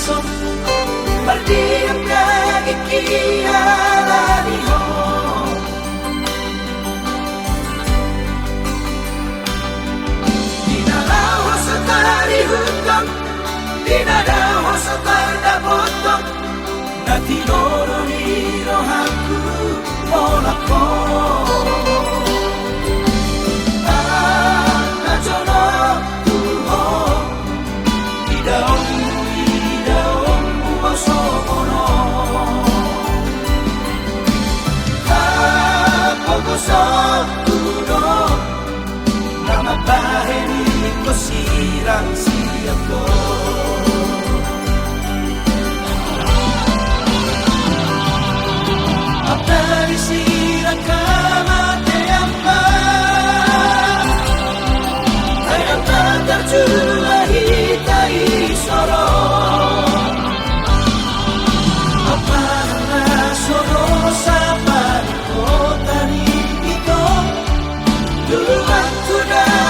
isong berdiam nagikialani ho. Dinalaw sa tarihutang, dinadaw sa tardabotong, na tinoro ni rohaku mola ko. Sirang siap ko Aptari sirang kamatian ba Ayam tantar julahi tai soro Apana soro sapan kota ni ito Dulu waktu dalam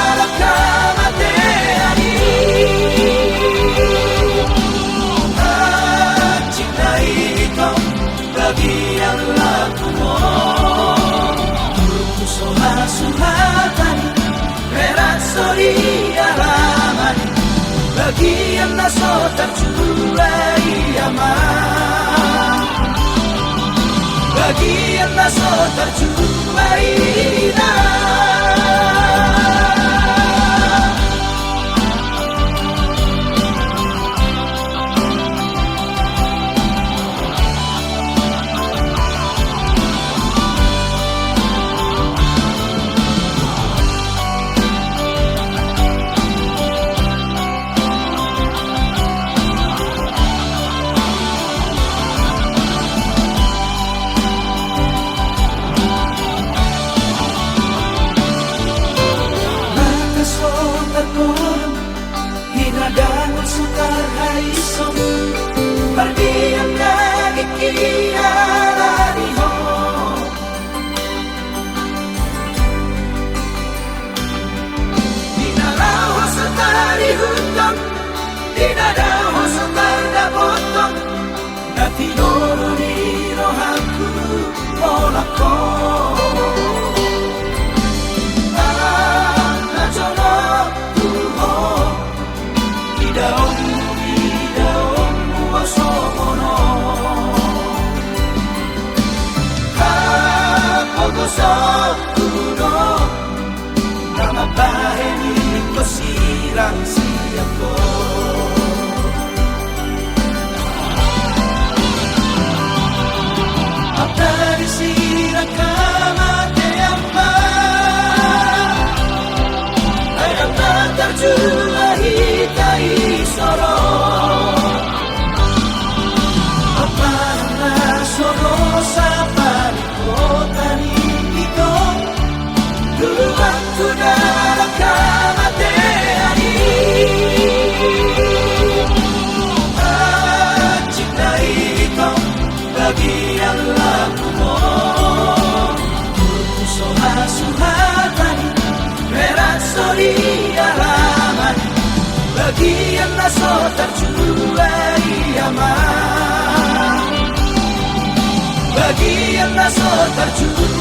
bagian laku mo suhatan berat sori alaman bagian naso terculai aman bagian naso terculai sukar haisong berdiam nagikialani ho. Dinalaw sa tarihutang, dinadaw sa tardabotong, na tinoro ni rohaku mola ko. Sirang siap ko Aptari sirang kamatian ba Ayam tantar julahi tai soro Apana soro sapan kota ni ito Dulu waktu dalam bagian laku mo suhatan berat sori alaman bagian naso terculai aman bagian naso terculai